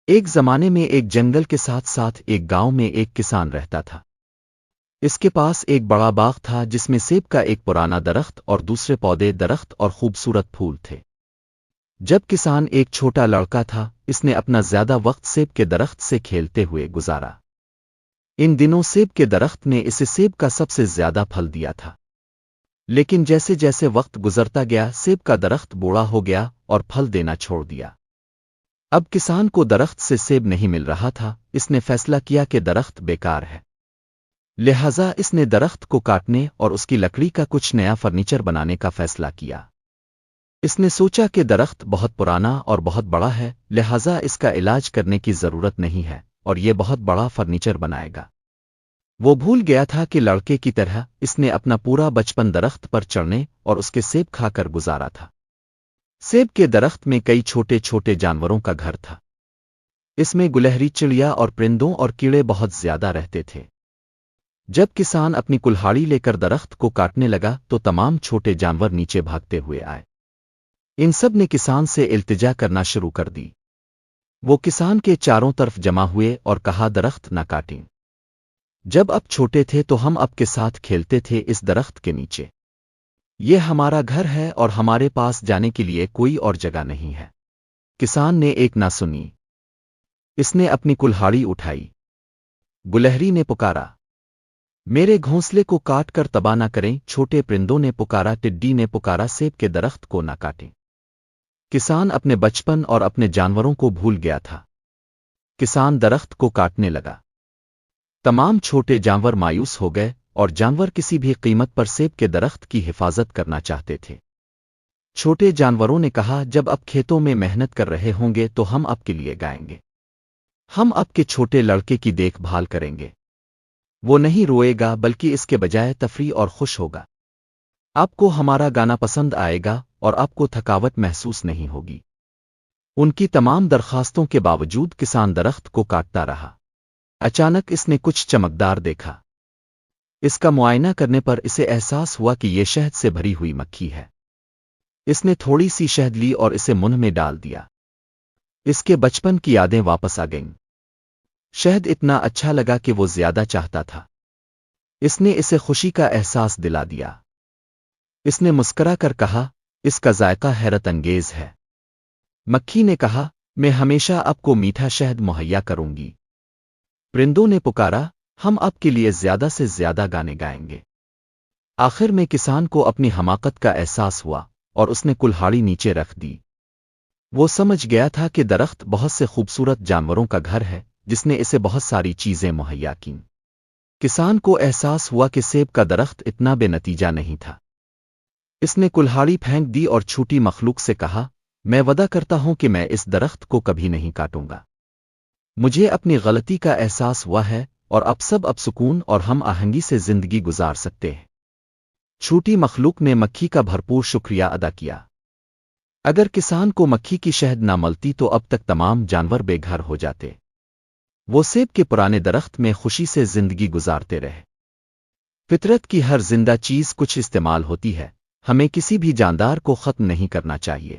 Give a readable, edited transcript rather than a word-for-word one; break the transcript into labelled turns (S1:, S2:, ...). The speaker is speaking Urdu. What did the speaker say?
S1: ایک زمانے میں ایک جنگل کے ساتھ ساتھ ایک گاؤں میں ایک کسان رہتا تھا۔ اس کے پاس ایک بڑا باغ تھا جس میں سیب کا ایک پرانا درخت اور دوسرے پودے درخت اور خوبصورت پھول تھے۔ جب کسان ایک چھوٹا لڑکا تھا، اس نے اپنا زیادہ وقت سیب کے درخت سے کھیلتے ہوئے گزارا۔ ان دنوں سیب کے درخت نے اسے سیب کا سب سے زیادہ پھل دیا تھا، لیکن جیسے جیسے وقت گزرتا گیا سیب کا درخت بوڑھا ہو گیا اور پھل دینا چھوڑ دیا۔ اب کسان کو درخت سے سیب نہیں مل رہا تھا۔ اس نے فیصلہ کیا کہ درخت بیکار ہے، لہذا اس نے درخت کو کاٹنے اور اس کی لکڑی کا کچھ نیا فرنیچر بنانے کا فیصلہ کیا۔ اس نے سوچا کہ درخت بہت پرانا اور بہت بڑا ہے، لہذا اس کا علاج کرنے کی ضرورت نہیں ہے اور یہ بہت بڑا فرنیچر بنائے گا۔ وہ بھول گیا تھا کہ لڑکے کی طرح اس نے اپنا پورا بچپن درخت پر چڑھنے اور اس کے سیب کھا کر گزارا تھا۔ سیب کے درخت میں کئی چھوٹے چھوٹے جانوروں کا گھر تھا۔ اس میں گلہری چڑیا اور پرندوں اور کیڑے بہت زیادہ رہتے تھے۔ جب کسان اپنی کلہاڑی لے کر درخت کو کاٹنے لگا تو تمام چھوٹے جانور نیچے بھاگتے ہوئے آئے۔ ان سب نے کسان سے التجا کرنا شروع کر دی۔ وہ کسان کے چاروں طرف جمع ہوئے اور کہا، درخت نہ کاٹیں۔ جب اب چھوٹے تھے تو ہم آپ کے ساتھ کھیلتے تھے اس درخت کے نیچے۔ یہ ہمارا گھر ہے اور ہمارے پاس جانے کے لیے کوئی اور جگہ نہیں ہے۔ کسان نے ایک نہ سنی۔ اس نے اپنی کلہاڑی اٹھائی۔ گلہری نے پکارا، میرے گھونسلے کو کاٹ کر تباہ نہ کریں۔ چھوٹے پرندوں نے پکارا، ٹڈی نے پکارا، سیب کے درخت کو نہ کاٹیں۔ کسان اپنے بچپن اور اپنے جانوروں کو بھول گیا تھا۔ کسان درخت کو کاٹنے لگا۔ تمام چھوٹے جانور مایوس ہو گئے اور جانور کسی بھی قیمت پر سیب کے درخت کی حفاظت کرنا چاہتے تھے۔ چھوٹے جانوروں نے کہا، جب آپ کھیتوں میں محنت کر رہے ہوں گے تو ہم آپ کے لیے گائیں گے۔ ہم آپ کے چھوٹے لڑکے کی دیکھ بھال کریں گے۔ وہ نہیں روئے گا بلکہ اس کے بجائے تفریح اور خوش ہوگا۔ آپ کو ہمارا گانا پسند آئے گا اور آپ کو تھکاوٹ محسوس نہیں ہوگی۔ ان کی تمام درخواستوں کے باوجود کسان درخت کو کاٹتا رہا۔ اچانک اس نے کچھ چمکدار دیکھا۔ اس کا معائنہ کرنے پر اسے احساس ہوا کہ یہ شہد سے بھری ہوئی مکھی ہے۔ اس نے تھوڑی سی شہد لی اور اسے منہ میں ڈال دیا۔ اس کے بچپن کی یادیں واپس آ گئیں۔ شہد اتنا اچھا لگا کہ وہ زیادہ چاہتا تھا۔ اس نے اسے خوشی کا احساس دلا دیا۔ اس نے مسکرا کر کہا، اس کا ذائقہ حیرت انگیز ہے۔ مکھی نے کہا، میں ہمیشہ آپ کو میٹھا شہد مہیا کروں گی۔ پرندوں نے پکارا، ہم آپ کے لیے زیادہ سے زیادہ گانے گائیں گے۔ آخر میں کسان کو اپنی حماقت کا احساس ہوا اور اس نے کلہاڑی نیچے رکھ دی۔ وہ سمجھ گیا تھا کہ درخت بہت سے خوبصورت جانوروں کا گھر ہے جس نے اسے بہت ساری چیزیں مہیا کیں۔ کسان کو احساس ہوا کہ سیب کا درخت اتنا بے نتیجہ نہیں تھا۔ اس نے کلہاڑی پھینک دی اور چھوٹی مخلوق سے کہا، میں وعدہ کرتا ہوں کہ میں اس درخت کو کبھی نہیں کاٹوں گا۔ مجھے اپنی غلطی کا احساس ہوا ہے اور اب سکون اور ہم آہنگی سے زندگی گزار سکتے ہیں۔ چھوٹی مخلوق نے مکھی کا بھرپور شکریہ ادا کیا۔ اگر کسان کو مکھی کی شہد نہ ملتی تو اب تک تمام جانور بے گھر ہو جاتے۔ وہ سیب کے پرانے درخت میں خوشی سے زندگی گزارتے رہے۔ فطرت کی ہر زندہ چیز کچھ استعمال ہوتی ہے، ہمیں کسی بھی جاندار کو ختم نہیں کرنا چاہیے۔